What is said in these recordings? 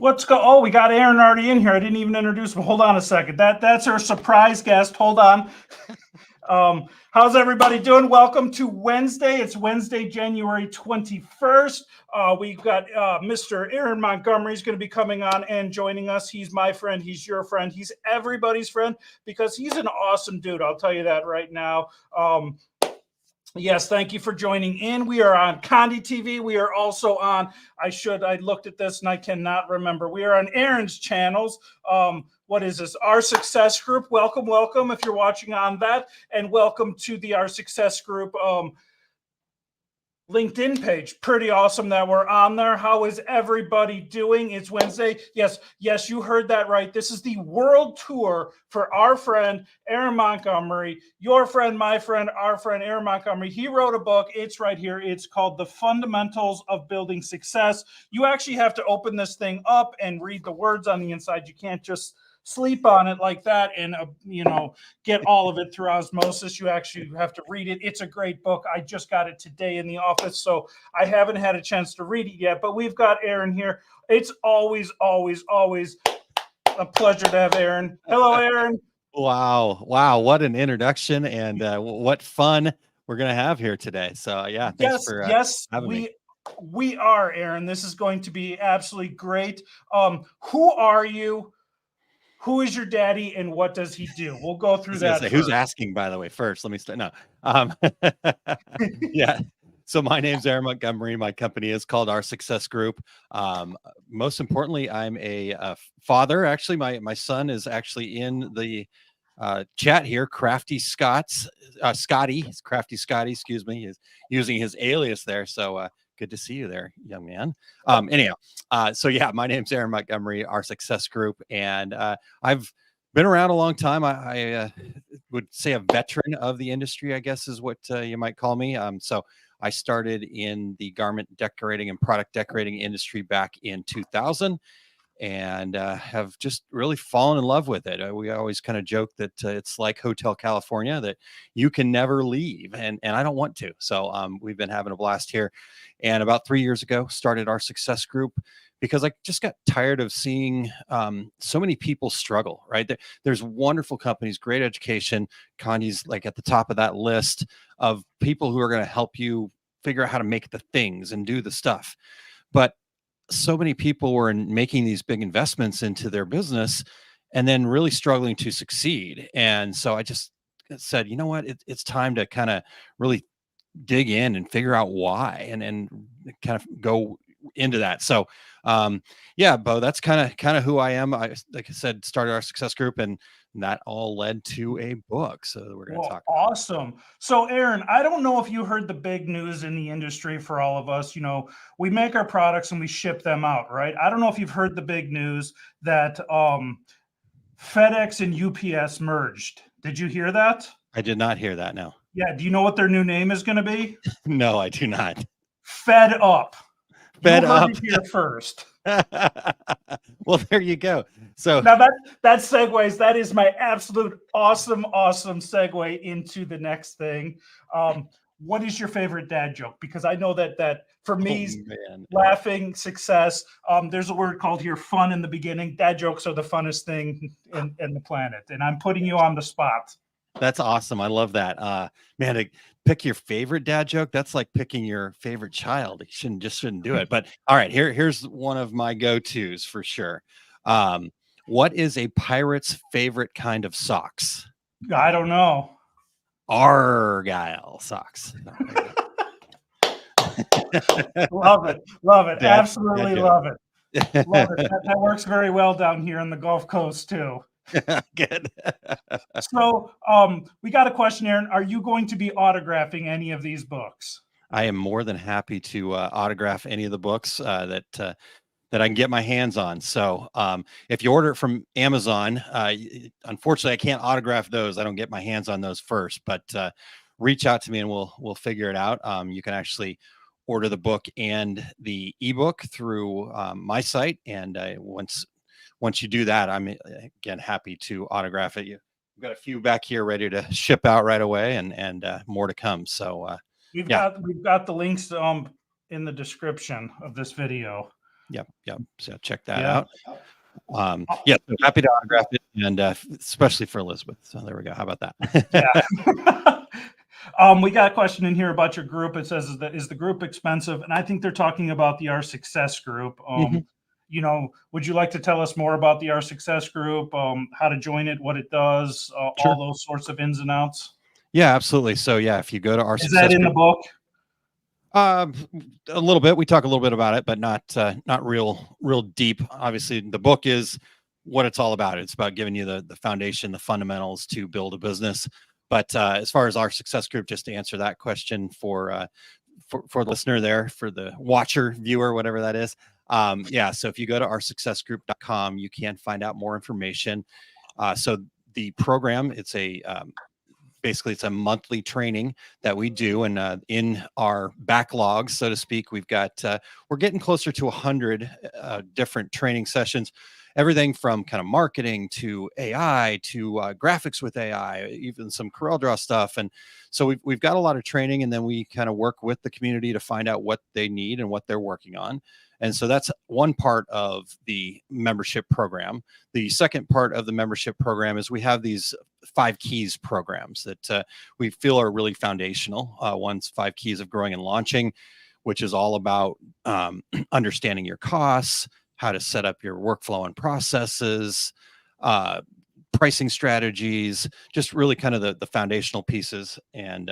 Oh, we got Aaron already in here. I didn't even introduce him. Hold on a second. That's our surprise guest. Hold on. How's everybody doing? Welcome to Wednesday. It's Wednesday, January 21st. We've got Mr. Aaron Montgomery is going to be coming on and joining us. He's my friend. He's your friend. He's everybody's friend because he's an awesome dude. I'll tell you that right now. Yes, thank you for joining in. We are on Condi TV. We are also on, I looked at this and I cannot remember. We are on Aaron's channels. What is this? Our Success Group. Welcome, welcome if you're watching on that. And welcome to the Our Success Group LinkedIn page. Pretty awesome that we're on there. How is everybody doing? It's Wednesday. Yes, you heard that right. This is the world tour for our friend Aaron Montgomery, your friend, my friend, our friend Aaron Montgomery. He wrote a book. It's right here. It's called The Fundamentals of Building Success. You actually have to open this thing up and read the words on the inside. You can't just sleep on it like that and get all of it through osmosis. You actually have to read it. It's a great book. I just got it today in the office, so I haven't had a chance to read it yet, but we've got Aaron here. It's always a pleasure to have Aaron. Hello, Aaron. Wow, what an introduction, and what fun we're gonna have here today. So yeah, thanks for having me. We are, Aaron. This is going to be absolutely great. Who are you? Who is your daddy and what does he do? We'll go through that. Who's asking, by the way, first? Let me start. No. Yeah. So my name's Aaron Montgomery. My company is called Our Success Group. Most importantly, I'm a father. Actually, my son is actually in the chat here. Crafty Scotty, Crafty Scotty, excuse me, is using his alias there. So good to see you there, young man. Anyhow, so yeah, my name's Aaron Montgomery, Our Success Group, and I've been around a long time. I would say a veteran of the industry, I guess is what you might call me. So I started in the garment decorating and product decorating industry back in 2000. And have just really fallen in love with it. We always kind of joke that it's like Hotel California, that you can never leave, and I don't want to. So we've been having a blast here. And about 3 years ago, started Our Success Group because I just got tired of seeing so many people struggle, right? There's wonderful companies, great education. Condi's like at the top of that list of people who are going to help you figure out how to make the things and do the stuff. But so many people were making these big investments into their business and then really struggling to succeed. And so I just said, you know what, it's time to kind of really dig in and figure out why and kind of go into that. So yeah, Bo, that's kind of who I am. Like I said, started Our Success Group, and that all led to a book. So we're going to talk about. Awesome. So Aaron, I don't know if you heard the big news in the industry for all of us. We make our products and we ship them out, right? I don't know if you've heard the big news that FedEx and UPS merged. Did you hear that? I did not hear that, no. Yeah. Do you know what their new name is going to be? No, I do not. Fed Up. Fed Up. Here first. Well, there you go. So now that segues. That is my absolute awesome segue into the next thing. What is your favorite dad joke? Because I know that for me, laughing, success. There's a word called here, fun in the beginning. Dad jokes are the funnest thing in the planet, and I'm putting you on the spot. That's awesome. I love that. Man, to pick your favorite dad joke, that's like picking your favorite child. You shouldn't do it. But all right, here's one of my go-tos for sure. What is a pirate's favorite kind of socks? I don't know. Argyle socks. Love it. Absolutely love it. Love it. That works very well down here on the Gulf Coast too. Good. So we got a question, Aaron. Are you going to be autographing any of these books? I am more than happy to autograph any of the books that I can get my hands on. So if you order it from Amazon, unfortunately, I can't autograph those. I don't get my hands on those first, but reach out to me and we'll figure it out. You can actually order the book and the ebook through my site. And once you do that, I'm again happy to autograph it. We've got a few back here ready to ship out right away, and more to come. So we've got the links in the description of this video. Yep. So check that Yeah. out. Yeah, so happy to autograph it, and especially for Elizabeth. So there we go. How about that? Yeah. We got a question in here about your group. It says, is the group expensive? And I think they're talking about the Our Success group. Mhm. Would you like to tell us more about the Our Success group, how to join it, what it does, Sure. all those sorts of ins and outs? Yeah, absolutely. So yeah, if you go to our Is that success in the group, book? a little bit, we talk a little bit about it, but not real deep. Obviously, the book is what it's all about. It's about giving you the foundation, the fundamentals to build a business. But as far as our success group, just to answer that question for the listener there, for the watcher, viewer, whatever that is. Yeah. So if you go to oursuccessgroup.com, you can find out more information. So the program, basically it's a monthly training that we do, and in our backlogs, so to speak, we're getting closer to 100 different training sessions, everything from kind of marketing to AI to graphics with AI, even some CorelDRAW stuff. And so we've got a lot of training, and then we kind of work with the community to find out what they need and what they're working on. And so that's one part of the membership program. The second part of the membership program is we have these 5 keys programs that we feel are really foundational. One's 5 keys of growing and launching, which is all about understanding your costs, how to set up your workflow and processes, pricing strategies, just really kind of the foundational pieces. And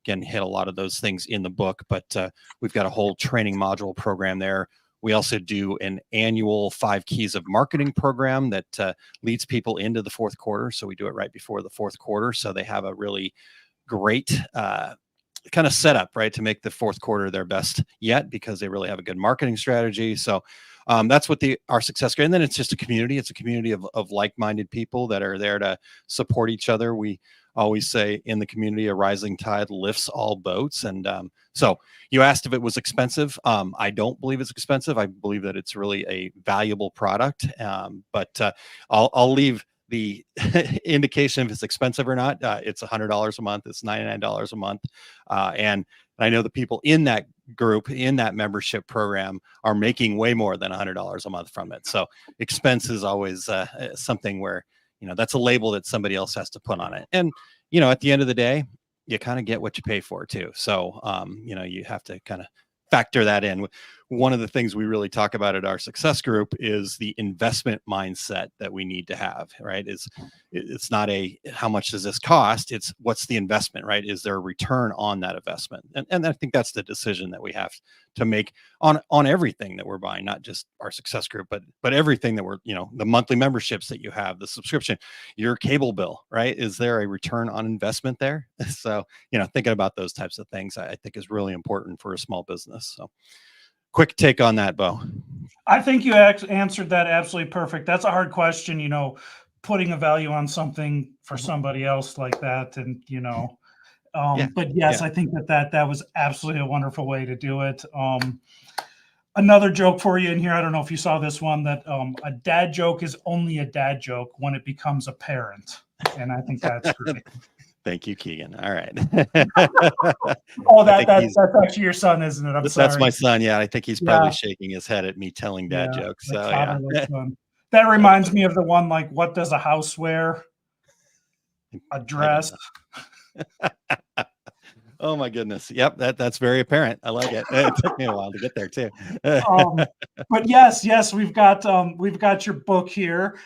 again, hit a lot of those things in the book, but we've got a whole training module program there. We also do an annual 5 keys of marketing program that leads people into the fourth quarter. So we do it right before the fourth quarter. So they have a really great kind of setup, right, to make the fourth quarter their best yet, because they really have a good marketing strategy. So that's what our success group. And then it's just a community. It's a community of like-minded people that are there to support each other. We always say in the community, a rising tide lifts all boats. And so you asked if it was expensive. I don't believe it's expensive. I believe that it's really a valuable product. But I'll leave the indication if it's expensive or not. It's $100 a month. It's $99 a month. And I know the people in that group, in that membership program, are making way more than $100 a month from it. So expense is always something where, that's a label that somebody else has to put on it. And, at the end of the day, you kind of get what you pay for too. So, you have to kind of factor that in. One of the things we really talk about at our success group is the investment mindset that we need to have, right? It's not how much does this cost? It's what's the investment, right? Is there a return on that investment? And I think that's the decision that we have to make on everything that we're buying, not just our success group, but everything that we're, the monthly memberships that you have, the subscription, your cable bill, right? Is there a return on investment there? So, thinking about those types of things, I think is really important for a small business. So quick take on that, Bo. I think you answered that absolutely perfect. That's a hard question, putting a value on something for somebody else like that. And, but yes, I think that was absolutely a wonderful way to do it. Another joke for you in here. I don't know if you saw this one, that a dad joke is only a dad joke when it becomes apparent. And I think that's great. Thank you, Keegan. All right. Oh, that's actually your son, isn't it? I'm sorry. That's my son. Yeah, I think he's probably shaking his head at me telling dad jokes. So yeah. That reminds me of the one, like, what does a house wear? A dress. Oh my goodness. Yep, that's very apparent. I like it. It took me a while to get there too. But yes, we've got your book here.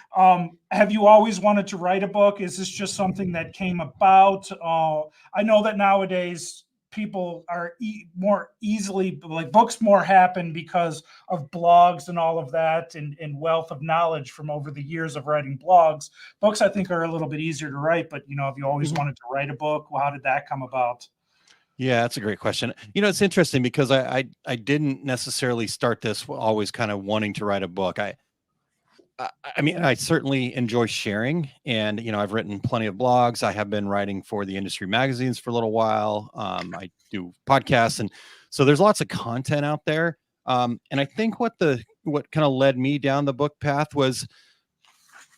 Have you always wanted to write a book? Is this just something that came about? I know that nowadays people are more easily, like, books more happen because of blogs and all of that, and wealth of knowledge from over the years of writing blogs. Books, I think, are a little bit easier to write, but have you always wanted to write a book? Well, how did that come about? Yeah, that's a great question. It's interesting because I didn't necessarily start this always kind of wanting to write a book. I mean, I certainly enjoy sharing, and I've written plenty of blogs. I have been writing for the industry magazines for a little while. I do podcasts, and so there's lots of content out there. And I think what kind of led me down the book path was,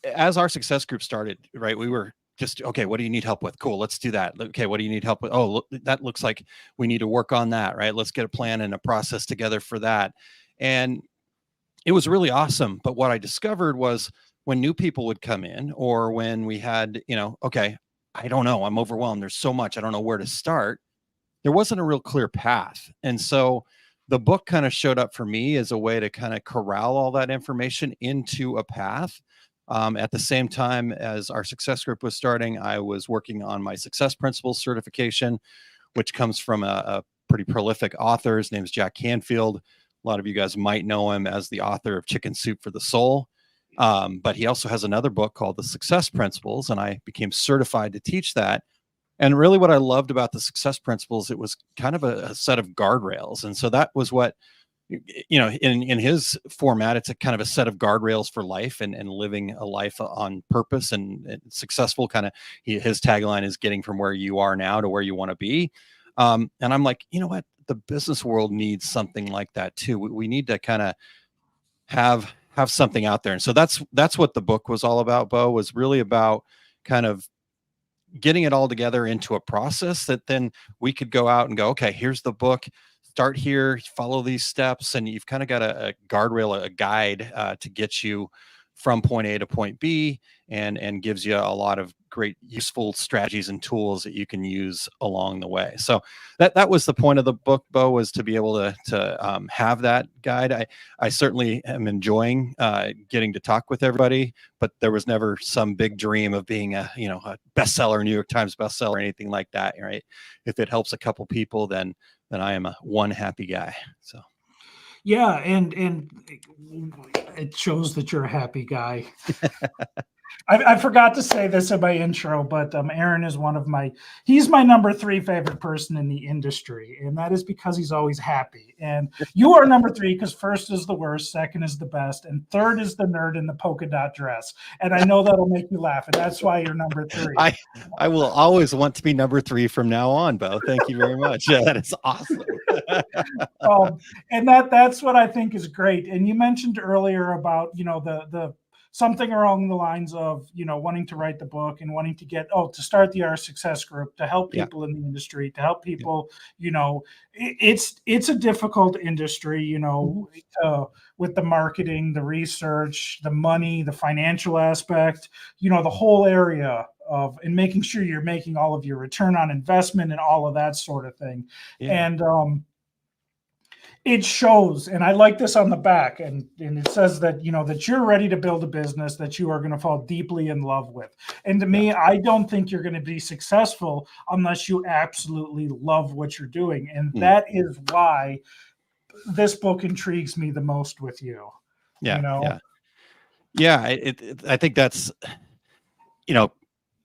as our success group started, right? We were just, okay, what do you need help with? Cool, let's do that. Okay, what do you need help with? Oh, look, that looks like we need to work on that, right? Let's get a plan and a process together for that. And it was really awesome. But what I discovered was when new people would come in, or when we had, okay, I don't know, I'm overwhelmed. There's so much, I don't know where to start. There wasn't a real clear path. And so the book kind of showed up for me as a way to kind of corral all that information into a path. At the same time as our success group was starting, I was working on my success principles certification, which comes from a pretty prolific author. His name is Jack Canfield. A lot of you guys might know him as the author of Chicken Soup for the Soul. But he also has another book called The Success Principles, and I became certified to teach that. And really what I loved about the success principles, it was kind of a set of guardrails. And so that was what, in his format, it's a kind of a set of guardrails for life and living a life on purpose and successful. Kind of his tagline is getting from where you are now to where you want to be. And I'm like, you know what? The business world needs something like that too. We need to kind of have something out there. And so that's what the book was all about, Bo, was really about kind of getting it all together into a process that then we could go out and go, okay, here's the book, start here, follow these steps. And you've kind of got a guardrail, a guide to get you from point A to point B, and gives you a lot of great useful strategies and tools that you can use along the way. So that was the point of the book, Bo, was to be able to have that guide. I certainly am enjoying getting to talk with everybody, but there was never some big dream of being a bestseller, New York Times bestseller, or anything like that, right? If it helps a couple people, then I am one happy guy. So. Yeah, and it shows that you're a happy guy. I forgot to say this in my intro, but Aaron is he's my number 3 favorite person in the industry, and that is because he's always happy. And you are number 3 because first is the worst, second is the best, and third is the nerd in the polka dot dress. And I know that'll make you laugh, and that's why you're number 3. I will always want to be number 3 from now on, Bo. Thank you very much. That is awesome. And that's what I think is great. And you mentioned earlier about, the something along the lines of, wanting to write the book and wanting to to start the Our Success Group to help people in the industry, to help people, it's a difficult industry, with the marketing, the research, the money, the financial aspect, the whole area and making sure you're making all of your return on investment and all of that sort of thing. Yeah. And, it shows, and I like this on the back, and it says that, that you're ready to build a business that you are going to fall deeply in love with. And to me, I don't think you're going to be successful unless you absolutely love what you're doing. And that is why this book intrigues me the most with you. Yeah. I think that's,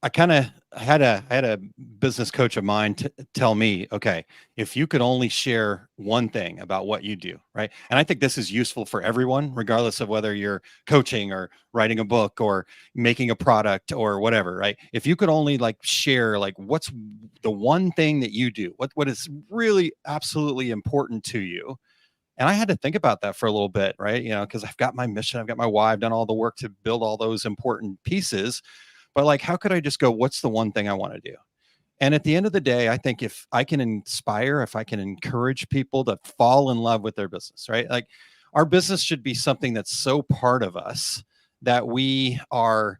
I had a business coach of mine tell me, okay, if you could only share one thing about what you do, right? And I think this is useful for everyone, regardless of whether you're coaching or writing a book or making a product or whatever, right? If you could only share, what's the one thing that you do, what is really absolutely important to you. And I had to think about that for a little bit, right? Because I've got my mission, I've got my why, I've done all the work to build all those important pieces. But how could I just go, what's the one thing I want to do? And at the end of the day, I think if I can inspire, if I can encourage people to fall in love with their business, right? Our business should be something that's so part of us that we are,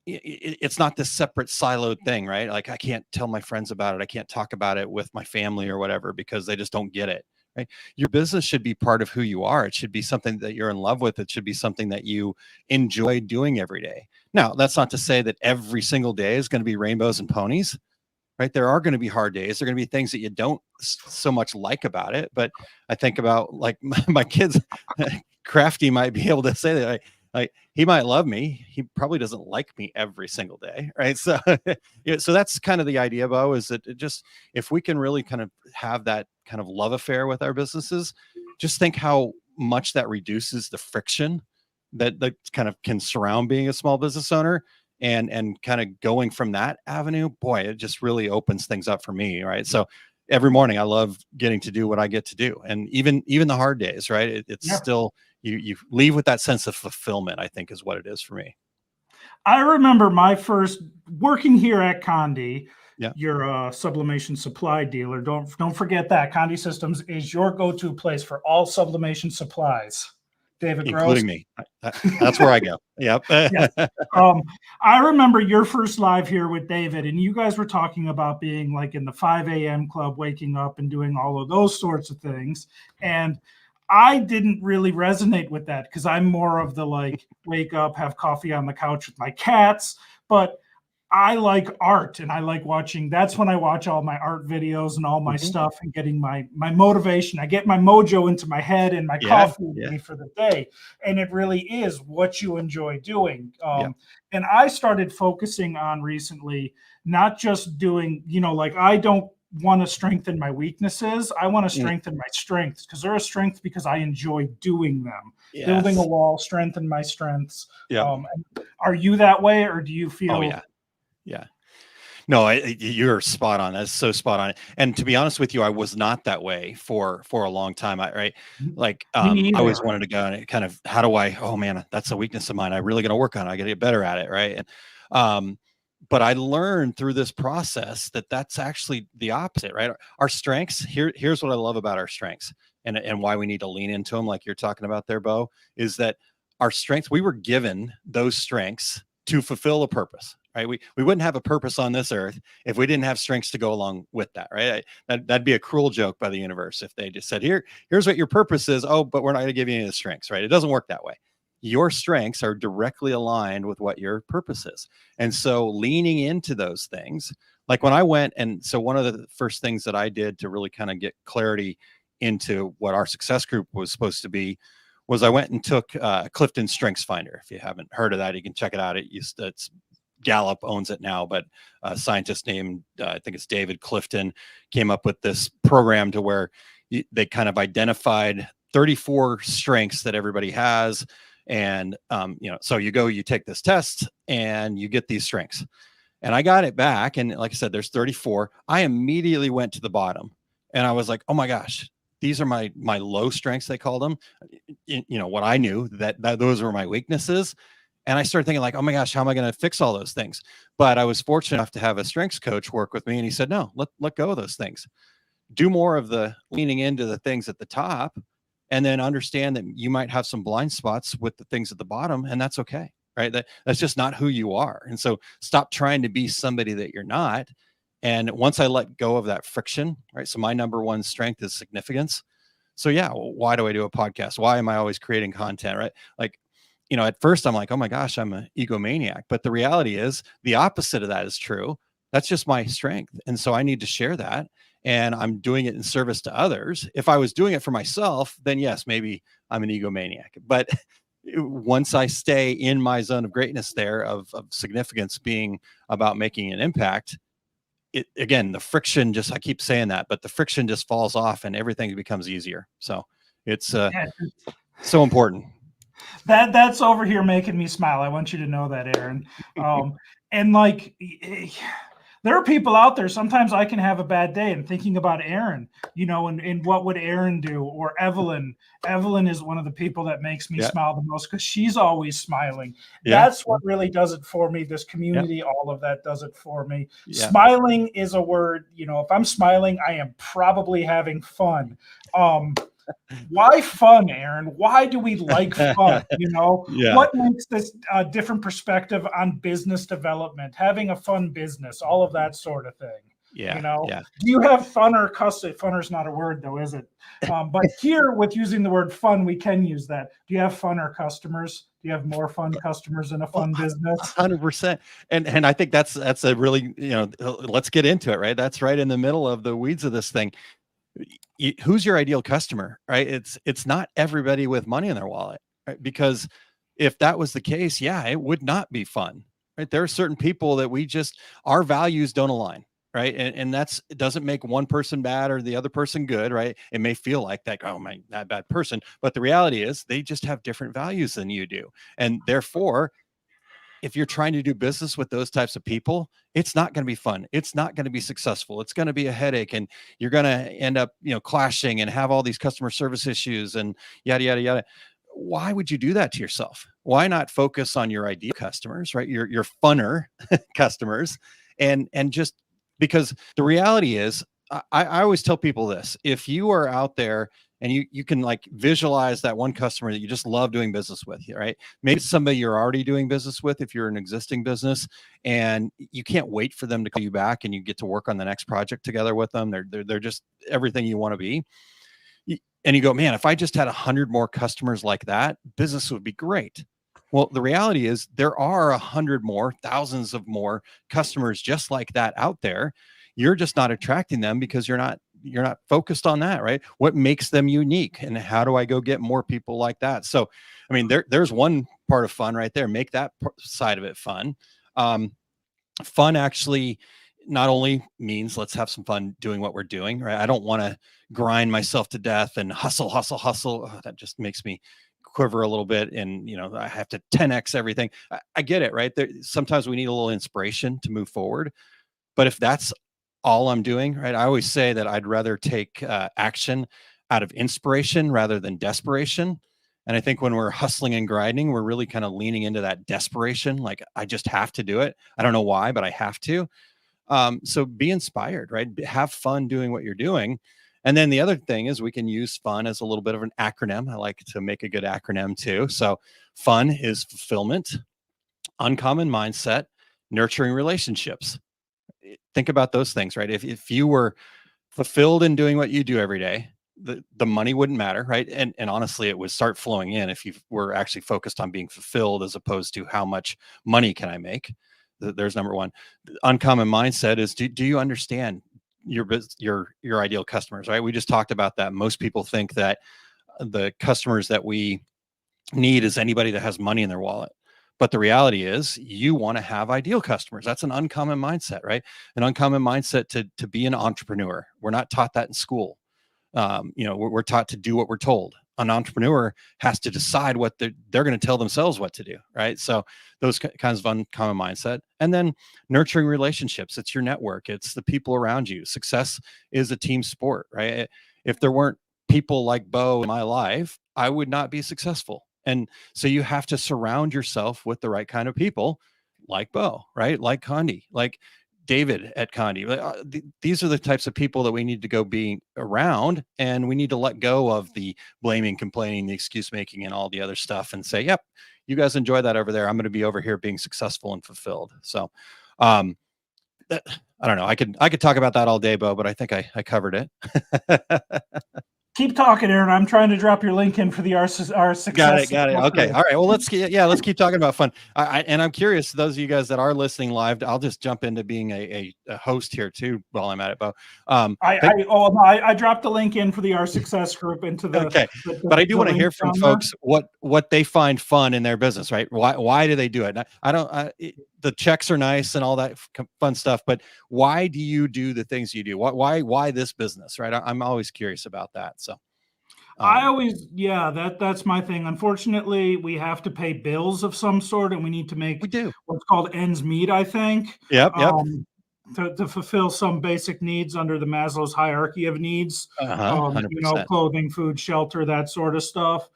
it's not this separate siloed thing, right? I can't tell my friends about it. I can't talk about it with my family or whatever, because they just don't get it. Right? Your business should be part of who you are. It should be something that you're in love with. It should be something that you enjoy doing every day. Now, that's not to say that every single day is going to be rainbows and ponies, right? There are going to be hard days. There are going to be things that you don't so much like about it. But I think about my kids, Crafty might be able to say that he might love me. He probably doesn't like me every single day. Right. So, so that's kind of the idea, Bo, is that if we can really kind of have that kind of love affair with our businesses, just think how much that reduces the friction that kind of can surround being a small business owner, and kind of going from that avenue, boy, it just really opens things up for me. Right. So every morning I love getting to do what I get to do. And even the hard days, right. It's still, you leave with that sense of fulfillment, I think, is what it is for me. I remember my first working here at Condi. Yeah. You're a sublimation supply dealer. Don't forget that Condi Systems is your go-to place for all sublimation supplies. David Gross. Including me. That's where I go. Yep. Yeah. I remember your first live here with David, and you guys were talking about being like in the 5 a.m. club, waking up and doing all of those sorts of things. And I didn't really resonate with that because I'm more of the like wake up, have coffee on the couch with my cats. But I like art and I like watching. That's when I watch all my art videos and all my stuff and getting my motivation. I get my mojo into my head and my coffee ready for the day. And it really is what you enjoy doing. And I started focusing on recently, not just doing, like I don't want to strengthen my weaknesses. I want to strengthen my strengths because they're a strength because I enjoy doing them. Building a wall, strengthen my strengths. Are you that way or do you feel? Oh, yeah. Yeah. No, you're spot on. That's so spot on. And to be honest with you, I was not that way for a long time. I always wanted to go and kind of, how do I, oh man, that's a weakness of mine. I really got to work on it. I got to get better at it. Right. And, but I learned through this process that that's actually the opposite, right? Our strengths here's what I love about our strengths and why we need to lean into them. Like you're talking about there, Bo, is that our strengths, we were given those strengths to fulfill a purpose. Right. We wouldn't have a purpose on this earth if we didn't have strengths to go along with that. Right. That'd be a cruel joke by the universe if they just said, here's what your purpose is. Oh, but we're not going to give you any of the strengths. Right. It doesn't work that way. Your strengths are directly aligned with what your purpose is. And so leaning into those things, like when I went, and so one of the first things that I did to really kind of get clarity into what our success group was supposed to be was I went and took Clifton Strengths Finder. If you haven't heard of that, you can check it out. It's Gallup owns it now, but a scientist named, I think it's David Clifton, came up with this program to where they kind of identified 34 strengths that everybody has. And, so you take this test and you get these strengths. And I got it back. And like I said, there's 34. I immediately went to the bottom and I was like, oh my gosh, these are my low strengths, they called them. What I knew that those were my weaknesses. And I started thinking like, oh my gosh, how am I going to fix all those things? But I was fortunate enough to have a strengths coach work with me. And he said, no, let go of those things. Do more of the leaning into the things at the top and then understand that you might have some blind spots with the things at the bottom. And that's okay. Right. That's just not who you are. And so stop trying to be somebody that you're not. And once I let go of that friction, right. So my number one strength is significance. So yeah, why do I do a podcast? Why am I always creating content? Right. Like, at first I'm like, oh my gosh, I'm an egomaniac. But the reality is the opposite of that is true. That's just my strength. And so I need to share that. And I'm doing it in service to others. If I was doing it for myself, then yes, maybe I'm an egomaniac. But once I stay in my zone of greatness there of significance being about making an impact, again, the friction I keep saying that, but the friction just falls off and everything becomes easier. So it's so important. That's over here making me smile. I want you to know that, Aaron. And like, there are people out there. Sometimes I can have a bad day and thinking about Aaron, and what would Aaron do? Or Evelyn. Evelyn is one of the people that makes me smile the most because she's always smiling. That's what really does it for me. This community, all of that does it for me. Smiling is a word. If I'm smiling, I am probably having fun. Why fun, Aaron? Why do we like fun? What makes this a different perspective on business development, having a fun business, all of that sort of thing? Do you have fun or custody? Fun is not a word though, is it? But here with using the word fun, we can use that. Do you have fun or customers? Do you have more fun customers in a fun business? 100%. And I think that's a really, let's get into it, right? That's right in the middle of the weeds of this thing. Who's your ideal customer, right? It's not everybody with money in their wallet, right? Because if that was the case, it would not be fun, right? There are certain people that our values don't align, right? And it doesn't make one person bad or the other person good, right? It may feel like that, oh my, that bad person, but the reality is they just have different values than you do. And therefore, if you're trying to do business with those types of people, it's not going to be fun. It's not going to be successful. It's going to be a headache and you're going to end up, clashing and have all these customer service issues and yada, yada, yada. Why would you do that to yourself? Why not focus on your ideal customers, right? Your funner customers and just because the reality is I always tell people this: if you are out there and you can like visualize that one customer that you just love doing business with, right? Maybe it's somebody you're already doing business with if you're an existing business, and you can't wait for them to call you back and you get to work on the next project together with them. They're just everything you want to be. And you go, man, if I just had 100 more customers like that, business would be great. Well, the reality is there are 100 more, thousands of more customers just like that out there. You're just not attracting them because you're not focused on that, right? What makes them unique, and how do I go get more people like that? So, I mean, there's one part of fun right there. Make that side of it fun. Fun actually not only means let's have some fun doing what we're doing, right? I don't want to grind myself to death and hustle. Oh, that just makes me quiver a little bit, and I have to 10x everything. I get it, right? Sometimes we need a little inspiration to move forward, but if that's all I'm doing, right? I always say that I'd rather take action out of inspiration rather than desperation. And I think when we're hustling and grinding, we're really kind of leaning into that desperation. Like, I just have to do it. I don't know why, but I have to. So be inspired, right? Have fun doing what you're doing. And then the other thing is we can use fun as a little bit of an acronym. I like to make a good acronym too. So fun is fulfillment, uncommon mindset, nurturing relationships. Think about those things, right? If you were fulfilled in doing what you do every day, the money wouldn't matter, right? And honestly, it would start flowing in if you were actually focused on being fulfilled as opposed to how much money can I make. There's number one. The uncommon mindset is do you understand your ideal customers, right? We just talked about that. Most people think that the customers that we need is anybody that has money in their wallet. But the reality is you want to have ideal customers. That's an uncommon mindset, right? An uncommon mindset to be an entrepreneur. We're not taught that in school. We're taught to do what we're told. An entrepreneur has to decide what they're going to tell themselves what to do, right? So those kinds of uncommon mindset. And then nurturing relationships. It's your network. It's the people around you. Success is a team sport, right? If there weren't people like Bo in my life, I would not be successful. And so you have to surround yourself with the right kind of people, like Bo, right? Like Condi, like David at Condi. These are the types of people that we need to go be around, and we need to let go of the blaming, complaining, the excuse making, and all the other stuff, and say, "Yep, you guys enjoy that over there. I'm going to be over here being successful and fulfilled." So, I don't know. I could talk about that all day, Bo, but I think I covered it. Keep talking, Aaron. I'm trying to drop your link in for the our success. Got it. Okay. All right. Well, let's keep talking about fun. And I'm curious, those of you guys that are listening live, I'll just jump into being a host here too while I'm at it, Bo. I dropped the link in for the Our Success group into the. Okay. But I do want to hear from folks what they find fun in their business, right? Why do they do it? The checks are nice and all that fun stuff, but why do you do the things you do? Why this business, right? I'm always curious about that. So that's my thing. Unfortunately, we have to pay bills of some sort, and we need to make what's called ends meet, I think. Yep. To fulfill some basic needs under the Maslow's hierarchy of needs. 100%. Clothing, food, shelter, that sort of stuff.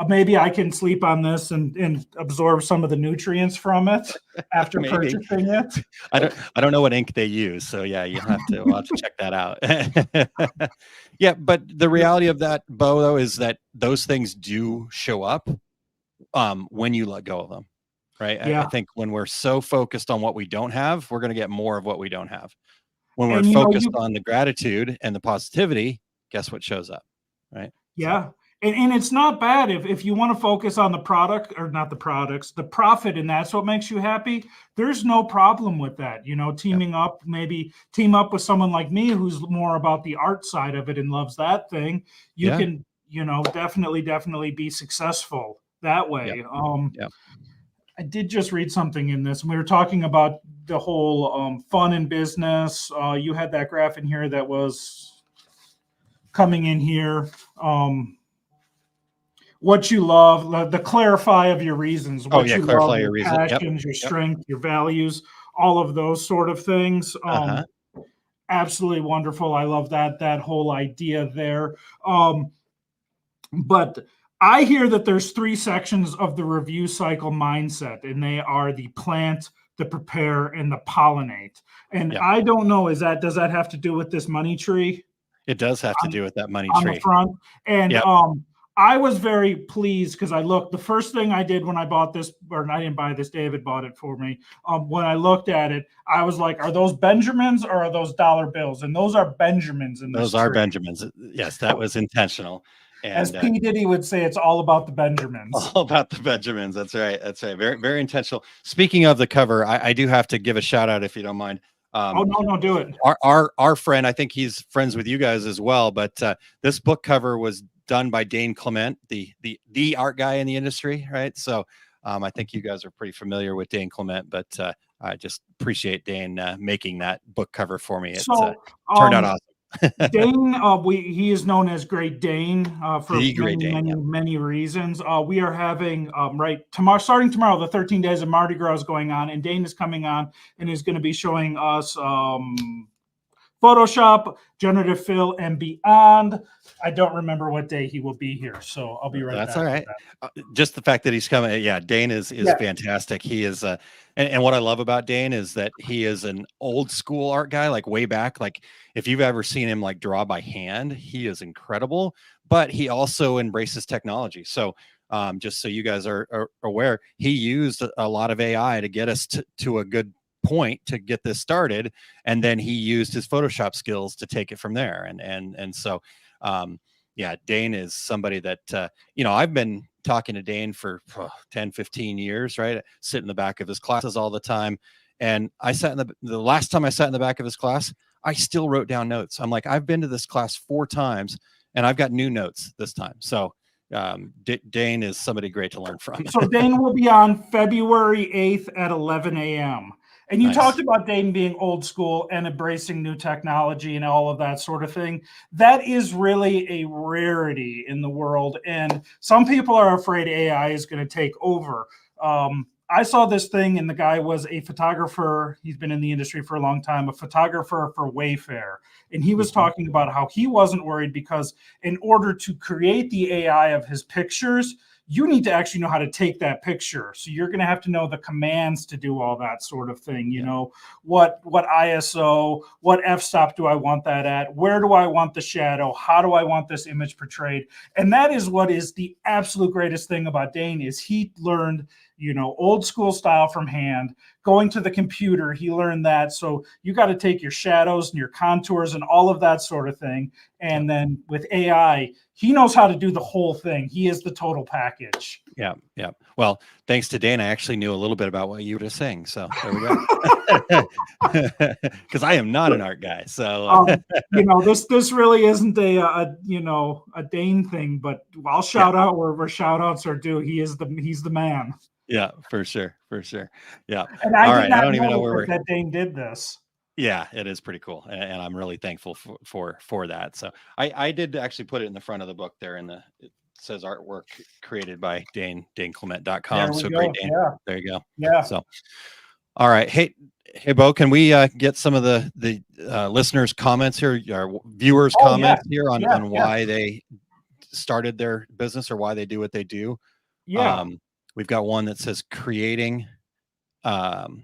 Maybe I can sleep on this and absorb some of the nutrients from it after purchasing it. I don't know what ink they use, so yeah, we'll have to check that out. Yeah, but the reality of that, Bo, though, is that those things do show up when you let go of them, right? Yeah. I think when we're so focused on what we don't have, we're going to get more of what we don't have. When we're focused on the gratitude and the positivity, guess what shows up, right? Yeah. And it's not bad if you want to focus on the product, or not the products, the profit, and that's what makes you happy. There's no problem with that. Maybe team up with someone like me who's more about the art side of it and loves that thing. You can, definitely be successful that way. I did just read something in this, and we were talking about the whole fun in business. You had that graph in here that was coming in here. What you love, the clarify of your reasons. Clarify love, your reasons, passions, your strength, your values, all of those sort of things. Absolutely wonderful. I love that whole idea there. But I hear that there's 3 sections of the review cycle mindset, and they are the plant, the prepare, and the pollinate. And Yep. I don't know, does that have to do with this money tree It does have to do with that money on the tree. front? And Yep. I was very pleased because I looked. The first thing I did when I bought this, or I didn't buy this, David bought it for me. When I looked at it, I was like, "Are those Benjamins or are those dollar bills?" And those are Benjamins in this Those are tree. Benjamins. Yes, that was intentional. As And P. Diddy would say, it's all about the Benjamins. all about the Benjamins. That's right. That's right. Very, very intentional. Speaking of the cover, I do have to give a shout out if you don't mind. Oh no, do it. Our friend, I think he's friends with you guys as well. But this book cover was done by Dane Clement, the art guy in the industry, right? So I think you guys are pretty familiar with Dane Clement, but I just appreciate Dane making that book cover for me. It turned out awesome. Dane, he is known as Great Dane for The Great Dane, many reasons. We are having starting tomorrow, the 13 days of Mardi Gras is going on, and Dane is coming on and is going to be showing us Photoshop, generative fill, and beyond. I don't remember what day he will be here, so I'll be right back. That's all right. Just the fact that he's coming, yeah, Dane is fantastic. He is, and what I love about Dane is that he is an old school art guy, like way back. Like if you've ever seen him like draw by hand, he is incredible. But he also embraces technology. So just so you guys are aware, he used a lot of AI to get us to a good point to get this started, and then he used his Photoshop skills to take it from there. And so yeah, Dane is somebody that I've been talking to Dane for 10 15 years, right? Sit in the back of his classes all the time, and I sat in the last time I sat in the back of his class, I still wrote down notes. I'm like, I've been to this class 4 times and I've got new notes this time. So Dane is somebody great to learn from. So Dane will be on February 8th at 11 a.m. And you talked about Dane being old school and embracing new technology and all of that sort of thing. That is really a rarity in the world. And some people are afraid AI is going to take over. I saw this thing, and the guy was a photographer. He's been in the industry for a long time, a photographer for Wayfair. And he was talking about how he wasn't worried because in order to create the AI of his pictures, you need to actually know how to take that picture. So you're going to have to know the commands to do all that sort of thing. You know, what ISO, what f-stop do I want that at? Where do I want the shadow? How do I want this image portrayed? And that is what is the absolute greatest thing about Dane is he learned, old school style from hand. Going to the computer, he learned that. So you got to take your shadows and your contours and all of that sort of thing. And then with AI, he knows how to do the whole thing. He is the total package. Yeah. Well, thanks to Dane, I actually knew a little bit about what you were just saying. So there we go. Because I am not an art guy. So this really isn't a Dane thing, but I'll shout out where shout outs are due. He's the man. Yeah, for sure. Yeah. And I don't even know that Dane did this. Yeah, it is pretty cool, and I'm really thankful for that. So I did actually put it in the front of the book there. It says artwork created by daneclement.com. So go. Great Dane. Yeah. There you go. Yeah. So all right, hey Bo, can we get some of the listeners' comments here, our viewers' comments here on why they started their business or why they do what they do? Yeah. We've got one that says creating, and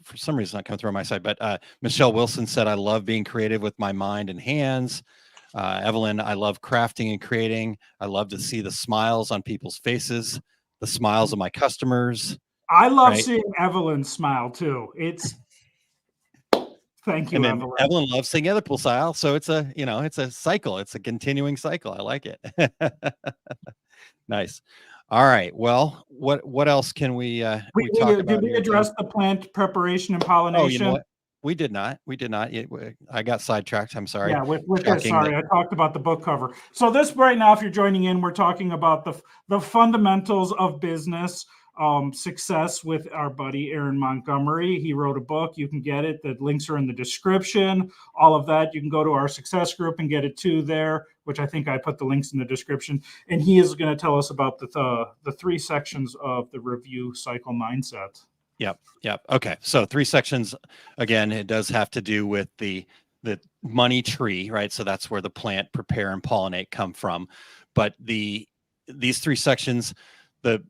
for some reason it's not coming through on my side, but Michelle Wilson said, I love being creative with my mind and hands. Evelyn, I love crafting and creating. I love to see the smiles on people's faces, the smiles of my customers. I love seeing Evelyn smile too. Thank you, Evelyn. Evelyn loves seeing other people smile. So it's a cycle. It's a continuing cycle. I like it. Nice. All right. Well, what else can we talk about? Did we address the plant preparation and pollination? Oh, you know what? We did not. I got sidetracked. I'm sorry. Yeah, with this, sorry. I talked about the book cover. So this right now, if you're joining in, we're talking about the fundamentals of business success with our buddy Aaron Montgomery. He wrote a book. You can get it. The links are in the description. All of that. You can go to our success group and get it too there, which I think I put the links in the description. And he is going to tell us about the 3 sections of the review cycle mindset. Yep. Okay. So 3 sections. Again, it does have to do with the money tree, right? So that's where the plant, prepare, and pollinate come from. But these 3 sections, the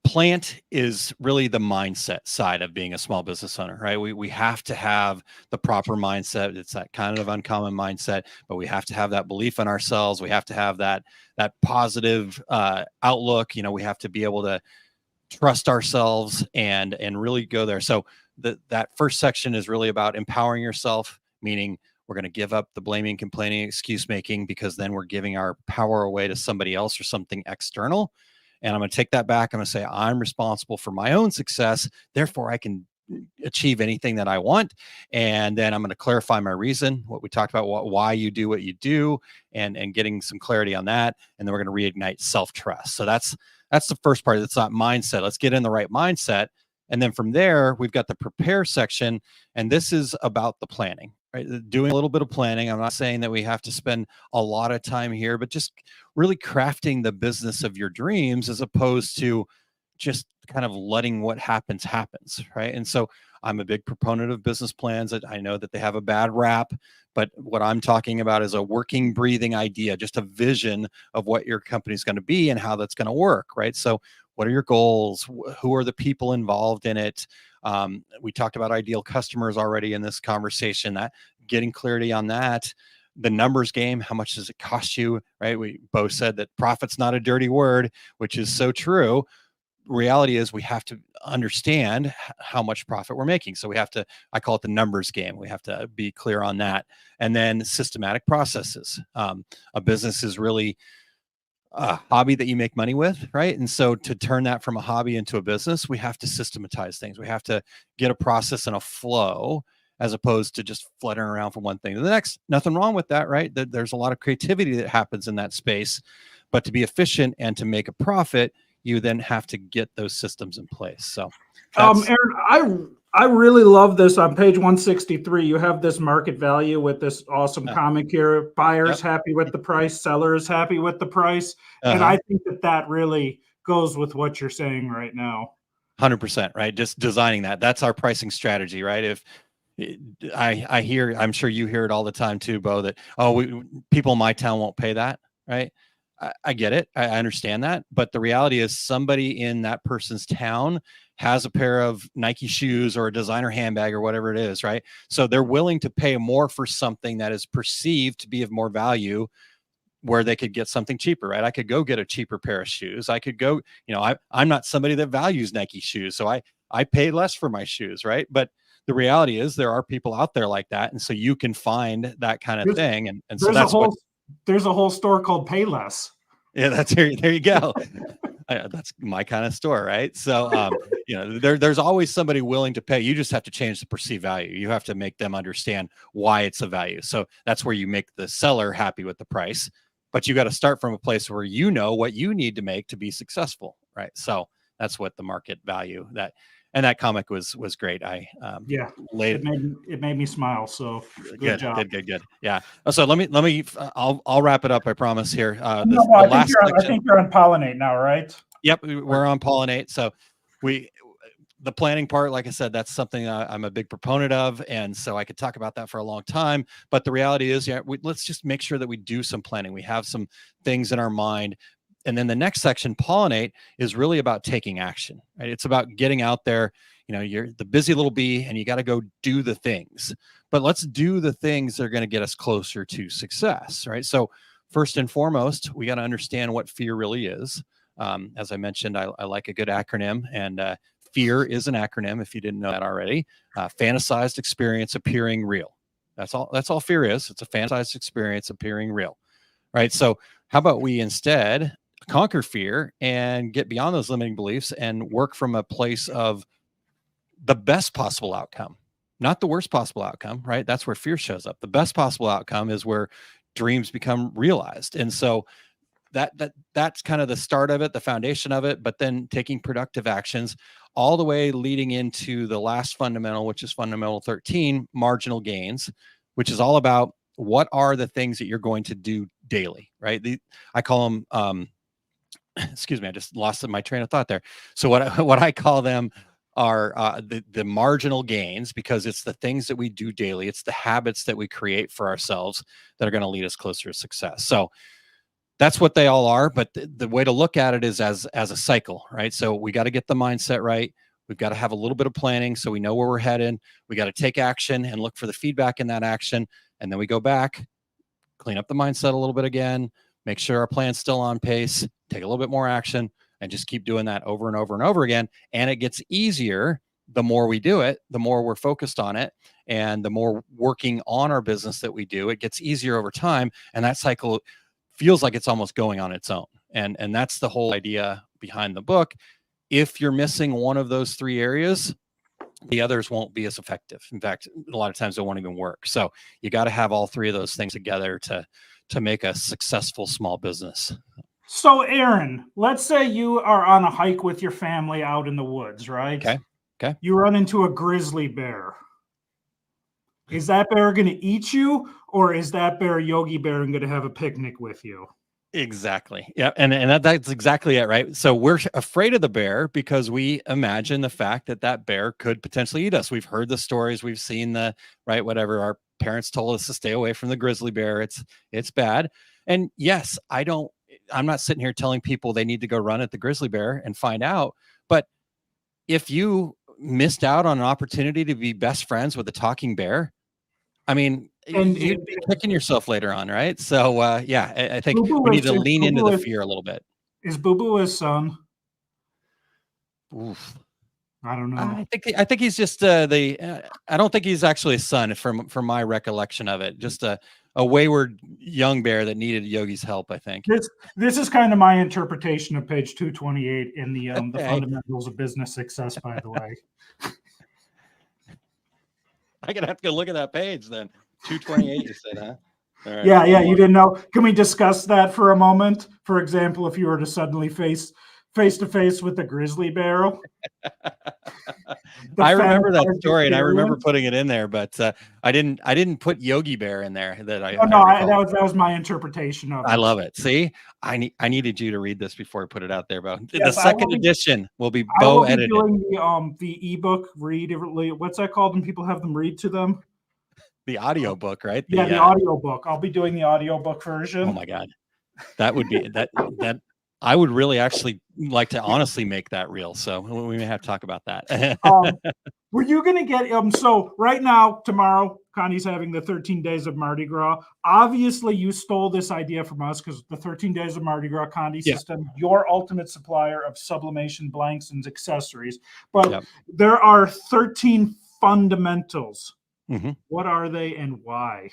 plant is really the mindset side of being a small business owner, right? We have to have the proper mindset. It's that kind of uncommon mindset, but we have to have that belief in ourselves. We have to have that positive outlook. We have to be able to trust ourselves and really go there. So that first section is really about empowering yourself, meaning we're going to give up the blaming, complaining, excuse making, because then we're giving our power away to somebody else or something external. And I'm going to take that back. I'm going to say, I'm responsible for my own success. Therefore, I can achieve anything that I want. And then I'm going to clarify my reason, what we talked about, why you do what you do, and getting some clarity on that. And then we're going to reignite self-trust. So that's the first part. It's not mindset. Let's get in the right mindset. And then from there, we've got the prepare section. And this is about the planning, right? Doing a little bit of planning. I'm not saying that we have to spend a lot of time here, but just really crafting the business of your dreams as opposed to just kind of letting what happens, right? And so I'm a big proponent of business plans. I know that they have a bad rap, but what I'm talking about is a working, breathing idea, just a vision of what your company is going to be and how that's going to work, right? So what are your goals? Who are the people involved in it? We talked about ideal customers already in this conversation, that getting clarity on that. The numbers game, how much does it cost you, right? We both said that profit's not a dirty word, which is so true. Reality is we have to understand how much profit we're making. So we have to, I call it the numbers game. We have to be clear on that. And then systematic processes. A business is really a hobby that you make money with, right? And so to turn that from a hobby into a business, we have to systematize things. We have to get a process and a flow as opposed to just fluttering around from one thing to the next. Nothing wrong with that, right? There's a lot of creativity that happens in that space, but to be efficient and to make a profit, you then have to get those systems in place. So, Aaron, I really love this on page 163. You have this market value with this awesome comic here. Buyers happy with the price, sellers happy with the price, and I think that really goes with what you're saying right now. 100%, right? Just designing that. That's our pricing strategy, right? If I hear, I'm sure you hear it all the time too, Bo, that, people in my town won't pay that, right? I get it. I understand that. But the reality is somebody in that person's town has a pair of Nike shoes or a designer handbag or whatever it is, right? So they're willing to pay more for something that is perceived to be of more value where they could get something cheaper, right? I could go get a cheaper pair of shoes. I could go, I'm not somebody that values Nike shoes. So I pay less for my shoes, right? But the reality is there are people out there like that. And so you can find that kind of thing. And so that's there's a whole store called Payless. Yeah, there you go. That's my kind of store, right? So, there's always somebody willing to pay. You just have to change the perceived value. You have to make them understand why it's a value. So that's where you make the seller happy with the price. But you got to start from a place where you know what you need to make to be successful, right? So that's what the market value that comic was great. It made me smile. So good job. Good. Yeah. So let me I'll wrap it up. I promise here. I think you're on Pollinate now, right? Yep. We're on Pollinate. So the planning part, like I said, that's something I'm a big proponent of. And so I could talk about that for a long time, but the reality is, let's just make sure that we do some planning. We have some things in our mind. And then the next section, Pollinate, is really about taking action, right? It's about getting out there. You're the busy little bee and you got to go do the things, but let's do the things that are going to get us closer to success, right? So first and foremost, we got to understand what fear really is. As I mentioned, I like a good acronym, and fear is an acronym, if you didn't know that already. Fantasized experience appearing real. That's all fear is. It's a fantasized experience appearing real, right? So how about we instead conquer fear and get beyond those limiting beliefs and work from a place of the best possible outcome, not the worst possible outcome, right? That's where fear shows up. The best possible outcome is where dreams become realized. And so that's kind of the start of it, the foundation of it, but then taking productive actions all the way leading into the last fundamental, which is fundamental 13, marginal gains, which is all about what are the things that you're going to do daily, right? I call them, excuse me, I just lost my train of thought there. So what I call them are the marginal gains, because it's the things that we do daily. It's the habits that we create for ourselves that are going to lead us closer to success. So that's what they all are. But the way to look at it is as a cycle, right? So we got to get the mindset right. We've got to have a little bit of planning so we know where we're headed. We got to take action and look for the feedback in that action. And then we go back, clean up the mindset a little bit again, make sure our plan's still on pace, take a little bit more action, and just keep doing that over and over and over again. And it gets easier the more we do it, the more we're focused on it, and the more working on our business that we do, it gets easier over time. And that cycle feels like it's almost going on its own. And that's the whole idea behind the book. If you're missing one of those three areas, the others won't be as effective. In fact, a lot of times they won't even work. So you got to have all three of those things together to make a successful small business. So Aaron, let's say you are on a hike with your family out in the woods, right? Okay. You run into a grizzly bear. Is that bear going to eat you, or is that bear Yogi Bear and going to have a picnic with you? Exactly. Yeah. And that's exactly it. Right. So we're afraid of the bear because we imagine the fact that bear could potentially eat us. We've heard the stories. We've seen whatever our parents told us to stay away from the grizzly bear. It's bad. And yes, I'm not sitting here telling people they need to go run at the grizzly bear and find out. But if you missed out on an opportunity to be best friends with a talking bear, I mean, you'd be kicking yourself later on, right? So, I think we need to lean into the fear a little bit. Is Boo Boo his son? Oof. I don't know. I think he's just I don't think he's actually a son from my recollection of it. Just a wayward young bear that needed Yogi's help, I think. This is kind of my interpretation of page 228 in the fundamentals of business success, by the way. I'm gonna have to go look at that page then. 228, you said, huh? All right. Yeah, you didn't know. Can we discuss that for a moment? For example, if you were to suddenly face to face with a grizzly bear. I remember that story, and I remember putting it in there, but I didn't put Yogi Bear in there. That was my interpretation of it. I love it. See, I needed you to read this before I put it out there, Bo. Yes, the second edition will be Bo edited. Doing the ebook read. What's that called when people have them read to them? The audio book, right? The audio book. I'll be doing the audio book version. Oh my God, that would be that. I would really actually like to honestly make that real. So we may have to talk about that. Were you going to get so right now, tomorrow, Connie's having the 13 days of Mardi Gras. Obviously, you stole this idea from us because the 13 days of Mardi Gras Connie system, your ultimate supplier of sublimation blanks and accessories. But there are 13 fundamentals. Mm-hmm. What are they and why?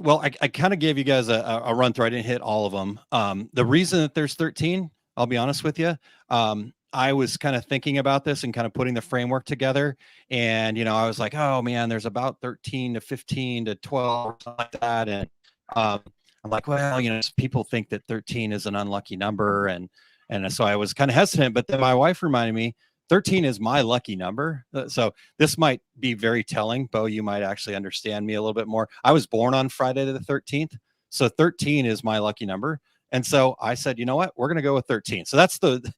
Well, I kind of gave you guys a run through. I didn't hit all of them. The reason that there's 13, I'll be honest with you. I was kind of thinking about this and kind of putting the framework together. And, I was like, oh man, there's about 13 to 15 to 12, something like that. And I'm like, well, people think that 13 is an unlucky number. And so I was kind of hesitant, but then my wife reminded me, 13 is my lucky number. So this might be very telling. Bo, you might actually understand me a little bit more. I was born on Friday the 13th. So 13 is my lucky number. And so I said, you know what, we're going to go with 13. So that's the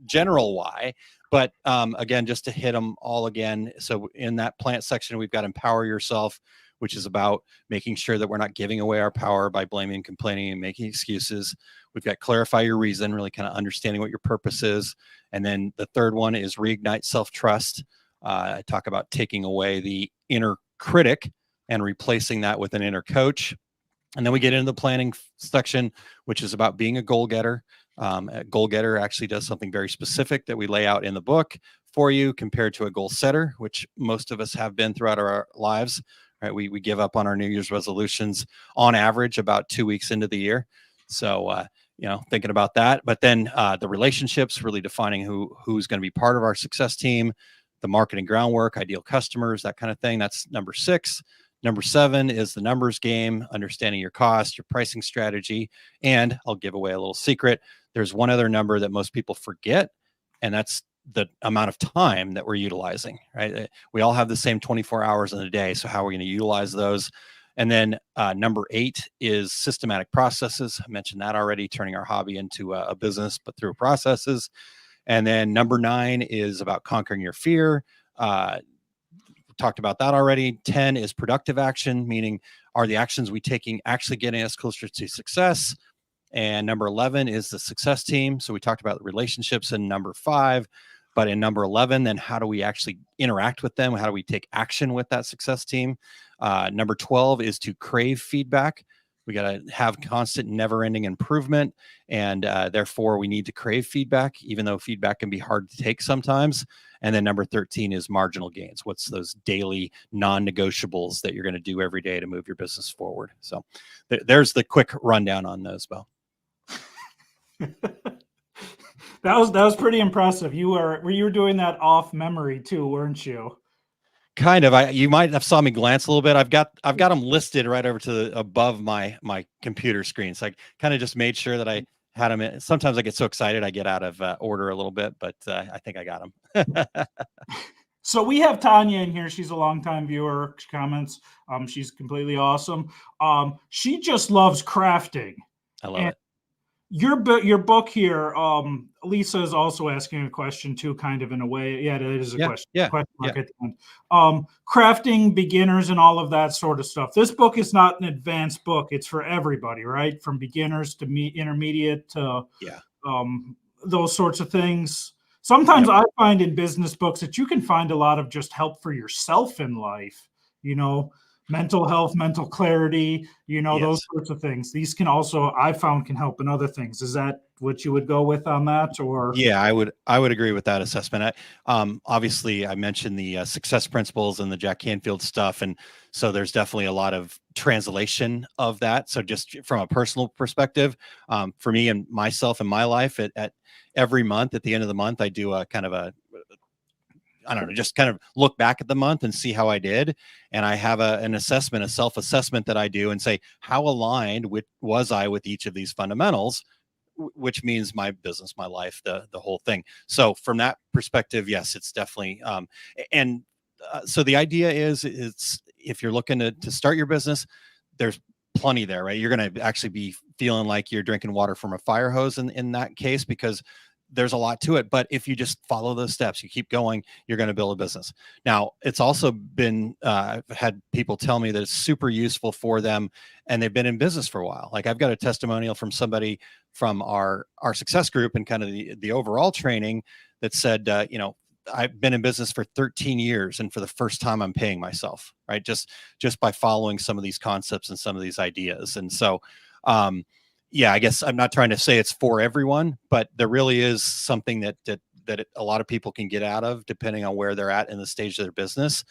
general why. But again, just to hit them all again. So in that plant section, we've got Empower Yourself, which is about making sure that we're not giving away our power by blaming, complaining, and making excuses. We've got Clarify Your Reason, really kind of understanding what your purpose is. And then the third one is Reignite Self-Trust. I talk about taking away the inner critic and replacing that with an inner coach. And then we get into the planning section, which is about being a goal getter. A goal getter actually does something very specific that we lay out in the book for you compared to a goal setter, which most of us have been throughout our lives. Right? We give up on our New Year's resolutions on average about 2 weeks into the year. So, thinking about that. But then the relationships, really defining who's going to be part of our success team, the marketing groundwork, ideal customers, that kind of thing. That's number 6. Number 7 is the numbers game, understanding your cost, your pricing strategy. And I'll give away a little secret. There's one other number that most people forget, and that's the amount of time that we're utilizing, right? We all have the same 24 hours in a day. So how are we going to utilize those? And then number 8 is systematic processes. I mentioned that already, turning our hobby into a business, but through processes. And then number 9 is about conquering your fear. talked about that already. 10 is productive action, meaning are the actions we taking actually getting us closer to success? And number 11 is the success team. So we talked about relationships in number 5, but in number 11, then how do we actually interact with them? How do we take action with that success team? Number 12 is to crave feedback. We got to have constant, never-ending improvement, and therefore we need to crave feedback, even though feedback can be hard to take sometimes. And then number 13 is marginal gains. What's those daily non-negotiables that you're going to do every day to move your business forward? So there's the quick rundown on those, Bo. That was pretty impressive. You were doing that off memory too, weren't you? Kind of. You might have saw me glance a little bit. I've got them listed right over to above my computer screen. So I kind of just made sure that I had them in. Sometimes I get so excited I get out of order a little bit, but I think I got them. So we have Tanya in here. She's a longtime viewer. She comments. She's completely awesome. She just loves crafting. I love it. Your book here, Lisa is also asking a question too, kind of in a way. Yeah, it is a question. Question mark at the end. Crafting, beginners, and all of that sort of stuff. This book is not an advanced book. It's for everybody, right? From beginners to intermediate to those sorts of things. Sometimes I find in business books that you can find a lot of just help for yourself in life, mental health, mental clarity, those sorts of things. These can also, I found, can help in other things. Is that what you would go with on that? Or yeah, I would agree with that assessment. Obviously I mentioned the success principles and the Jack Canfield stuff. And so there's definitely a lot of translation of that. So just from a personal perspective, for me and myself in my life at every month, at the end of the month, I do a kind of just kind of look back at the month and see how I did. And I have an assessment, a self-assessment that I do and say, how aligned was I with each of these fundamentals, which means my business, my life, the whole thing. So from that perspective, yes, it's definitely, so the idea is if you're looking to start your business, there's plenty there, right? You're going to actually be feeling like you're drinking water from a fire hose in that case, because there's a lot to it. But if you just follow those steps, you keep going, you're going to build a business. Now, it's also been, I've had people tell me that it's super useful for them and they've been in business for a while. Like I've got a testimonial from somebody from our success group and kind of the overall training that said, I've been in business for 13 years. And for the first time I'm paying myself, right? Just by following some of these concepts and some of these ideas. And so, yeah, I guess I'm not trying to say it's for everyone, but there really is something that a lot of people can get out of depending on where they're at in the stage of their business.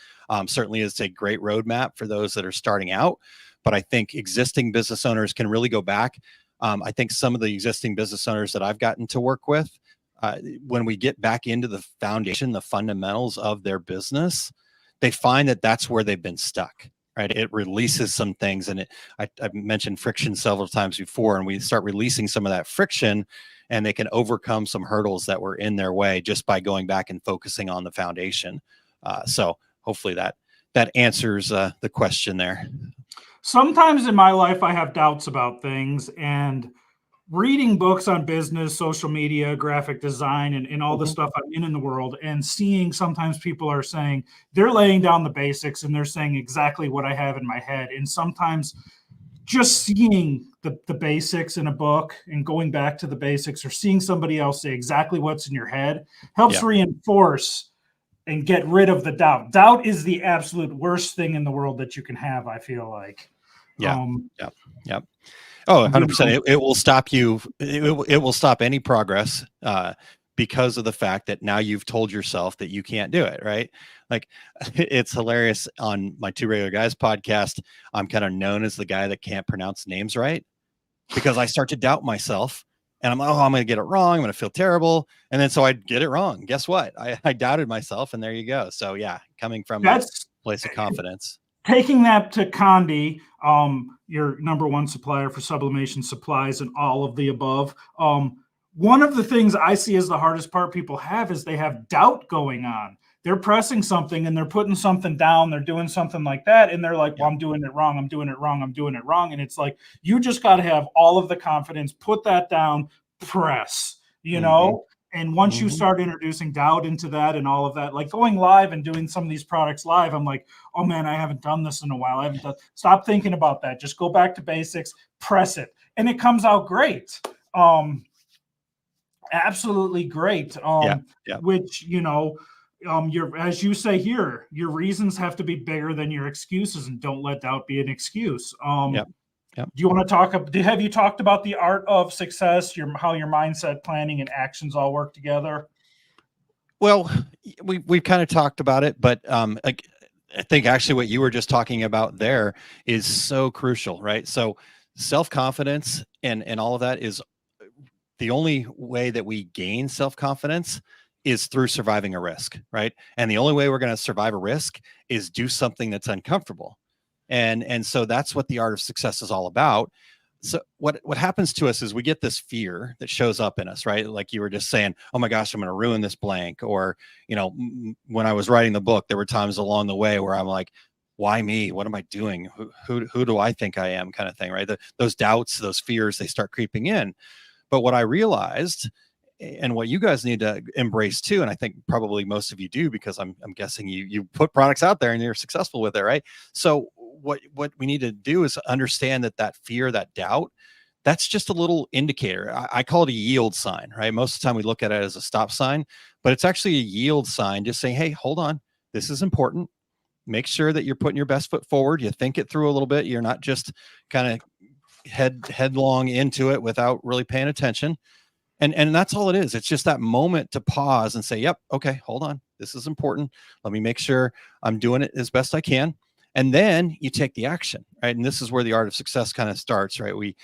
Certainly is a great roadmap for those that are starting out, but I think existing business owners can really go back. I think some of the existing business owners that I've gotten to work with, when we get back into the foundation, the fundamentals of their business, they find that that's where they've been stuck. Right. It releases some things. And I've mentioned friction several times before, and we start releasing some of that friction and they can overcome some hurdles that were in their way just by going back and focusing on the foundation. So hopefully that answers the question there. Sometimes in my life, I have doubts about things, and reading books on business, social media, graphic design, and all the stuff I'm in the world, and seeing sometimes people are saying they're laying down the basics and they're saying exactly what I have in my head. And sometimes just seeing the basics in a book and going back to the basics, or seeing somebody else say exactly what's in your head, helps reinforce and get rid of the doubt. Doubt is the absolute worst thing in the world that you can have, I feel like. Yeah. Oh, 100%. It will stop you. It will stop any progress because of the fact that now you've told yourself that you can't do it, right? Like, it's hilarious. On my Two Regular Guys podcast, I'm kind of known as the guy that can't pronounce names right, because I start to doubt myself and I'm like, oh, I'm going to get it wrong. I'm going to feel terrible. And then so I get it wrong. Guess what? I doubted myself, and there you go. So yeah, coming from that place of confidence. Taking that to Condi, your number one supplier for sublimation supplies and all of the above. One of the things I see as the hardest part people have is they have doubt going on. They're pressing something and they're putting something down. They're doing something like that. And they're like, well, I'm doing it wrong. I'm doing it wrong. I'm doing it wrong. And it's like, you just got to have all of the confidence, put that down, press, And once you start introducing doubt into that and all of that, like going live and doing some of these products live, I'm like, oh man, I haven't done this in a while. Stop thinking about that. Just go back to basics, press it. And it comes out great. Absolutely great. Which, as you say here, your reasons have to be bigger than your excuses, and don't let doubt be an excuse. Do you want to talk? Have you talked about the art of success? How your mindset, planning, and actions all work together? Well, we've kind of talked about it, but like, I think actually what you were just talking about there is so crucial, right? So self-confidence and all of that is the only way that we gain self-confidence is through surviving a risk, right? And the only way we're going to survive a risk is do something that's uncomfortable. And so that's what the art of success is all about. So what happens to us is we get this fear that shows up in us, right? Like you were just saying, oh my gosh, I'm going to ruin this blank. Or, when I was writing the book, there were times along the way where I'm like, why me? What am I doing? Who do I think I am? Kind of thing, right? Those doubts, those fears, they start creeping in. But what I realized, and what you guys need to embrace too, and I think probably most of you do, because I'm guessing you put products out there and you're successful with it, right? So what we need to do is understand that fear, that doubt, that's just a little indicator. I call it a yield sign, right? Most of the time we look at it as a stop sign, but it's actually a yield sign, just saying, hey, hold on, this is important. Make sure that you're putting your best foot forward. You think it through a little bit. You're not just kind of headlong into it without really paying attention. And that's all it is. It's just that moment to pause and say, yep, okay, hold on. This is important. Let me make sure I'm doing it as best I can. And then you take the action, right? And this is where the art of success kind of starts, right? We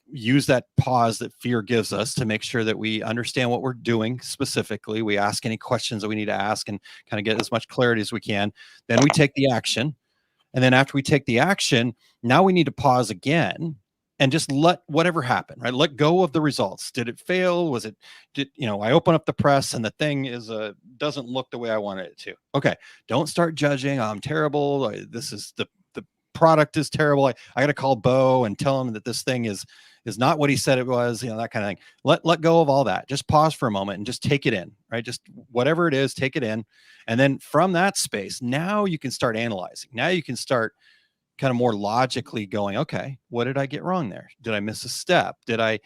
use that pause that fear gives us to make sure that we understand what we're doing specifically. We ask any questions that we need to ask and kind of get as much clarity as we can. Then we take the action. And then after we take the action, now we need to pause again and just let whatever happen, right? Let go of the results. Did it fail? I open up the press and the thing doesn't look the way I wanted it to. Okay. Don't start judging. I'm terrible. This is the product is terrible. I got to call Bo and tell him that this thing is not what he said it was, that kind of thing. Let go of all that. Just pause for a moment and just take it in, right? Just whatever it is, take it in. And then from that space, now you can start analyzing. Now you can start kind of more logically going, okay, what did I get wrong there? Did I miss a step? Did I,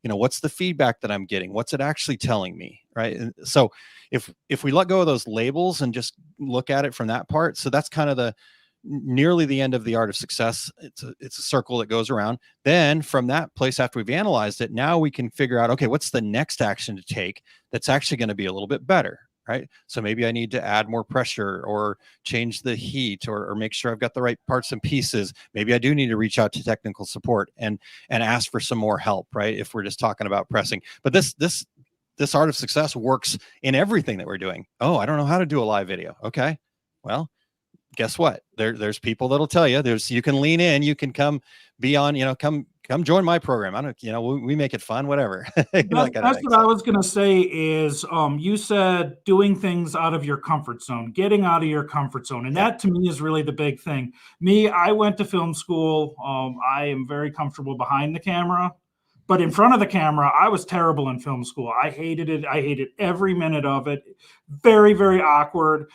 what's the feedback that I'm getting? What's it actually telling me? Right. And so if we let go of those labels and just look at it from that part, so that's kind of nearly the end of the art of success. It's a circle that goes around. Then from that place, after we've analyzed it, now we can figure out, okay, what's the next action to take that's actually going to be a little bit better. Right. So maybe I need to add more pressure or change the heat or make sure I've got the right parts and pieces. Maybe I do need to reach out to technical support and ask for some more help. Right. If we're just talking about pressing, but this art of success works in everything that we're doing. Oh, I don't know how to do a live video. Okay. Well, guess what? There's people that'll tell you. You can lean in. You can come be on. Come join my program. I don't. We make it fun. Whatever. That's what I was gonna say. Is you said doing things out of your comfort zone, getting out of your comfort zone, and that to me is really the big thing. I went to film school. I am very comfortable behind the camera, but in front of the camera, I was terrible in film school. I hated it. I hated every minute of it. Very, very awkward.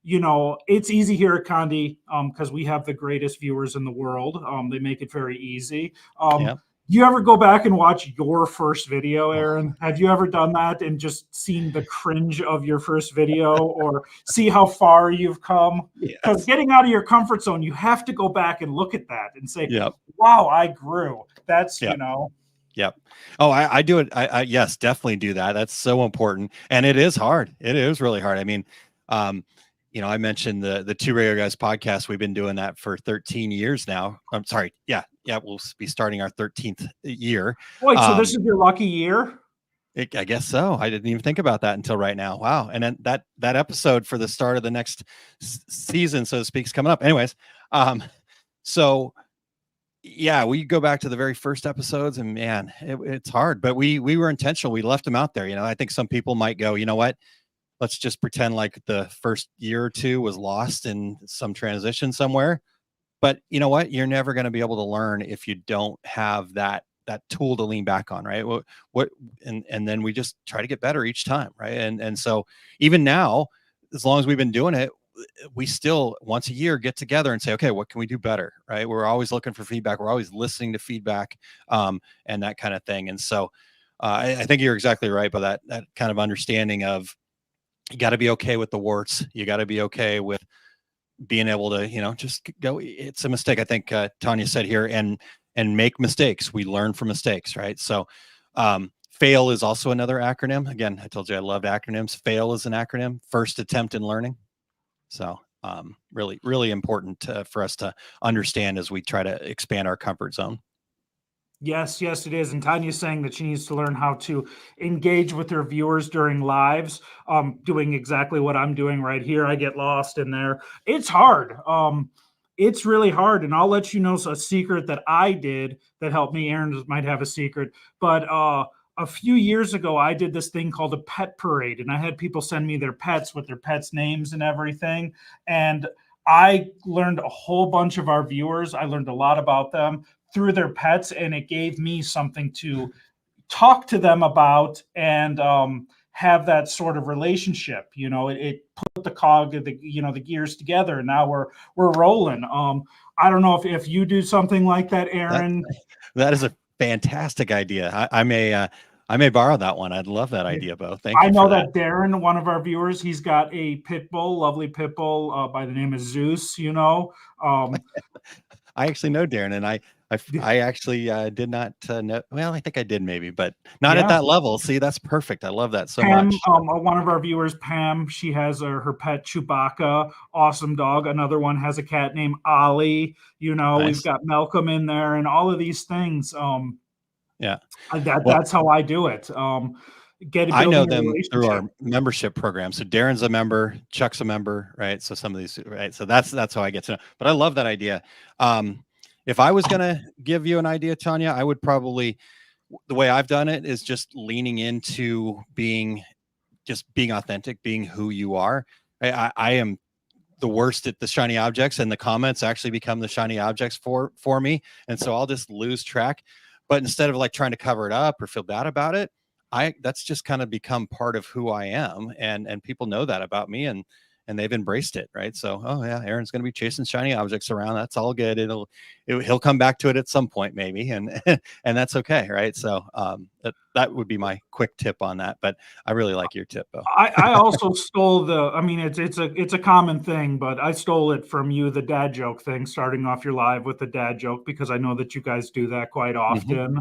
It's easy here at Condi because we have the greatest viewers in the world. They make it very easy. Do you ever go back and watch your first video, Aaron? Have you ever done that and just seen the cringe of your first video or see how far you've come? Because getting out of your comfort zone, you have to go back and look at that and say, wow, I grew. That's, Yep. Oh, I do it. I yes, definitely do that. That's so important. And it is hard. It is really hard. I mean, I mentioned the Two Regular Guys podcast. We've been doing that for 13 years now. I'm sorry. Yeah. We'll be starting our 13th year. Wait, so this is your lucky year? I guess so. I didn't even think about that until right now. Wow. And then that episode for the start of the next season, so to speak, is coming up. Anyways. So yeah, we go back to the very first episodes and man, it's hard, but we were intentional. We left them out there. I think some people might go, you know what? Let's just pretend like the first year or two was lost in some transition somewhere. But you know what? You're never going to be able to learn if you don't have that that tool to lean back on, right? And then we just try to get better each time, right? And so even now, as long as we've been doing it, we still once a year get together and say, okay, what can we do better, right? We're always looking for feedback. We're always listening to feedback, and that kind of thing. And so I think you're exactly right by that kind of understanding of, you got to be okay with the warts. You got to be okay with being able to, just go, it's a mistake. I think Tanya said here, and make mistakes. We learn from mistakes, right? So FAIL is also another acronym. Again, I told you I loved acronyms. FAIL is an acronym, first attempt in learning. So really, really important for us to understand as we try to expand our comfort zone. Yes, it is. And Tanya's saying that she needs to learn how to engage with her viewers during lives, doing exactly what I'm doing right here. I get lost in there. It's hard. It's really hard. And I'll let you know a secret that I did that helped me. Aaron might have a secret, but a few years ago, I did this thing called a pet parade, and I had people send me their pets with their pets' names and everything. And I learned a whole bunch of our viewers. I learned a lot about them through their pets, and it gave me something to talk to them about and have that sort of relationship. It put the gears together, and now we're rolling. I don't know if you do something like that, Aaron. That is a fantastic idea. I may borrow that one. I'd love that idea, Bo. Thank you. I know that Darren, one of our viewers, he's got a pit bull, lovely pit bull by the name of Zeus. I actually know Darren, and I actually did not know. Well, I think I did maybe, but not at that level. See, that's perfect. I love that so Pam, much. One of our viewers, Pam, she has her pet Chewbacca, awesome dog. Another one has a cat named Ollie. Nice. We've got Malcolm in there, and all of these things. Yeah, that's how I do it. I know them through our membership program. So Darren's a member, Chuck's a member, right? So some of these, right? So that's how I get to know. But I love that idea. If I was going to give you an idea, Tanya, I would probably, the way I've done it is just leaning into being authentic, being who you are. I am the worst at the shiny objects, and the comments actually become the shiny objects for me. And so I'll just lose track. But instead of like trying to cover it up or feel bad about it, that's just kind of become part of who I am. And people know that about me, and they've embraced it. Right. So, oh yeah, Aaron's going to be chasing shiny objects around. That's all good. He'll come back to it at some point maybe. And that's okay. Right. So, that would be my quick tip on that, but I really like your tip, Bo. I also stole it's a common thing, but I stole it from you, the dad joke thing, starting off your live with the dad joke, because I know that you guys do that quite often.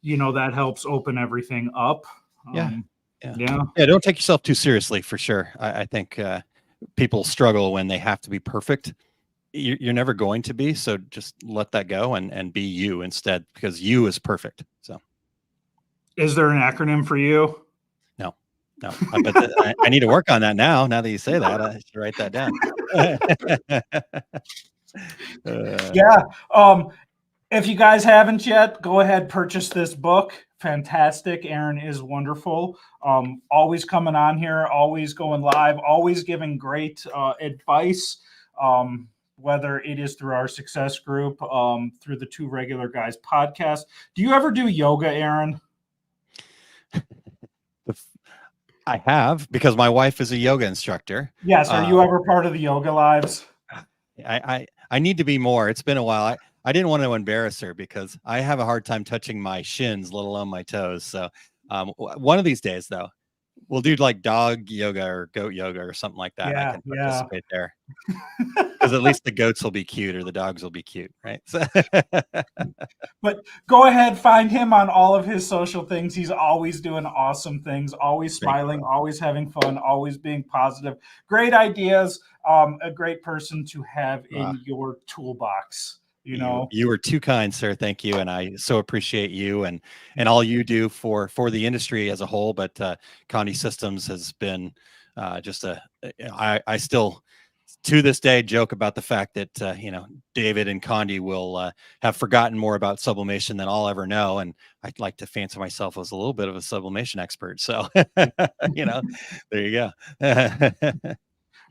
That helps open everything up. Yeah. Don't take yourself too seriously, for sure. I think people struggle when they have to be perfect. You're never going to be, so just let that go and be you instead, because you is perfect. So, is there an acronym for you? No. But I need to work on that now. Now that you say that, I should write that down. If you guys haven't yet, go ahead, purchase this book. Fantastic. Aaron is wonderful. Always coming on here, always going live, always giving great advice, whether it is through our success group, through the Two Regular Guys podcast. Do you ever do yoga, Aaron? I have, because my wife is a yoga instructor. Yes. Are you ever part of the yoga lives? I need to be more. It's been a while. I didn't want to embarrass her because I have a hard time touching my shins, let alone my toes. So one of these days, though, we'll do like dog yoga or goat yoga or something like that. I can participate there, because at least the goats will be cute or the dogs will be cute, right? So but go ahead, find him on all of his social things. He's always doing awesome things, always smiling, always having fun, always being positive. Great ideas. A great person to have in your toolbox. You were too kind, sir. Thank you. And I so appreciate you and all you do for the industry as a whole. But Condi Systems has been I still to this day joke about the fact that David and Condi will have forgotten more about sublimation than I'll ever know, and I'd like to fancy myself as a little bit of a sublimation expert. So there you go.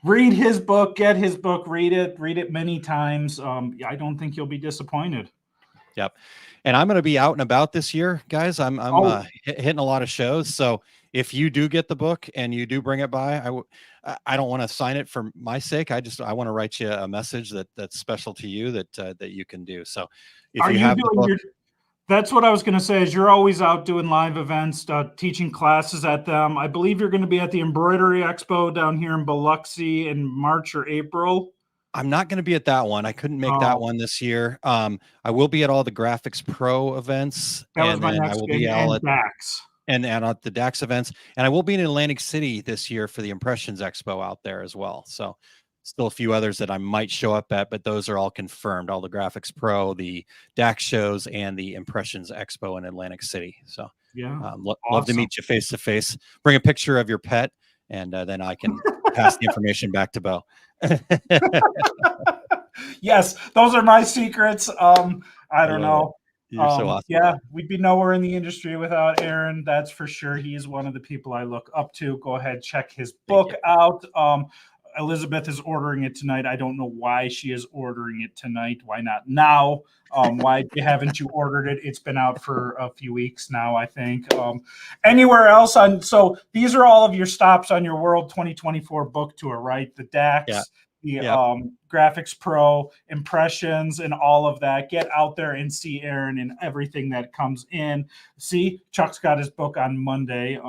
Read his book, get his book, read it many times. I don't think you'll be disappointed. Yep. And I'm going to be out and about this year, guys. I'm hitting a lot of shows. So if you do get the book and you do bring it by, I don't want to sign it for my sake. I want to write you a message that's special to you that you can do. So if Are you you have the doing book, that's what I was going to say is you're always out doing live events, teaching classes at them. I believe you're going to be at the Embroidery Expo down here in Biloxi in March or April. I'm not going to be at that one. I couldn't make that Oh, one this year. I will be at all the Graphics Pro events, that was and my then I next will thing. be all And at Dax. and at the DAX events, and I will be in Atlantic City this year for the Impressions Expo out there as well. So still a few others that I might show up at, but those are all confirmed. All the Graphics Pro, the DAX shows, and the Impressions Expo in Atlantic City. So Yeah. love to Awesome. meet you face to face. Bring a picture of your pet, and then I can pass the information back to Bo. Yes, those are my secrets. I don't love it. know. You're so awesome. Yeah, we'd be nowhere in the industry without Aaron. That's for sure. He is one of the people I look up to. Go ahead, check his book out. Elizabeth is ordering it tonight. I don't know why she is ordering it tonight. Why not now? Why haven't you ordered it? It's been out for a few weeks now, I think. Anywhere else on? So these are all of your stops on your World 2024 book tour, right? The DAX, the Graphics Pro, Impressions, and all of that. Get out there and see Aaron and everything that comes in. See, Chuck's got his book on Monday.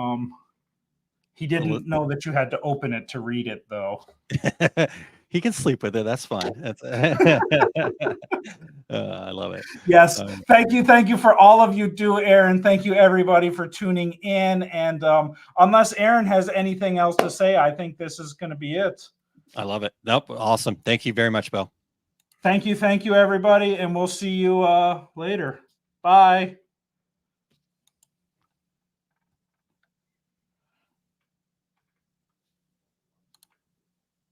He didn't know that you had to open it to read it, though. He can sleep with it. That's fine. That's I love it. Yes. Thank you for all of you do, Aaron. Thank you, everybody, for tuning in. And unless Aaron has anything else to say, I think this is going to be it. I love it. Nope. Awesome. Thank you very much, Bo. Thank you, everybody. And we'll see you later. Bye.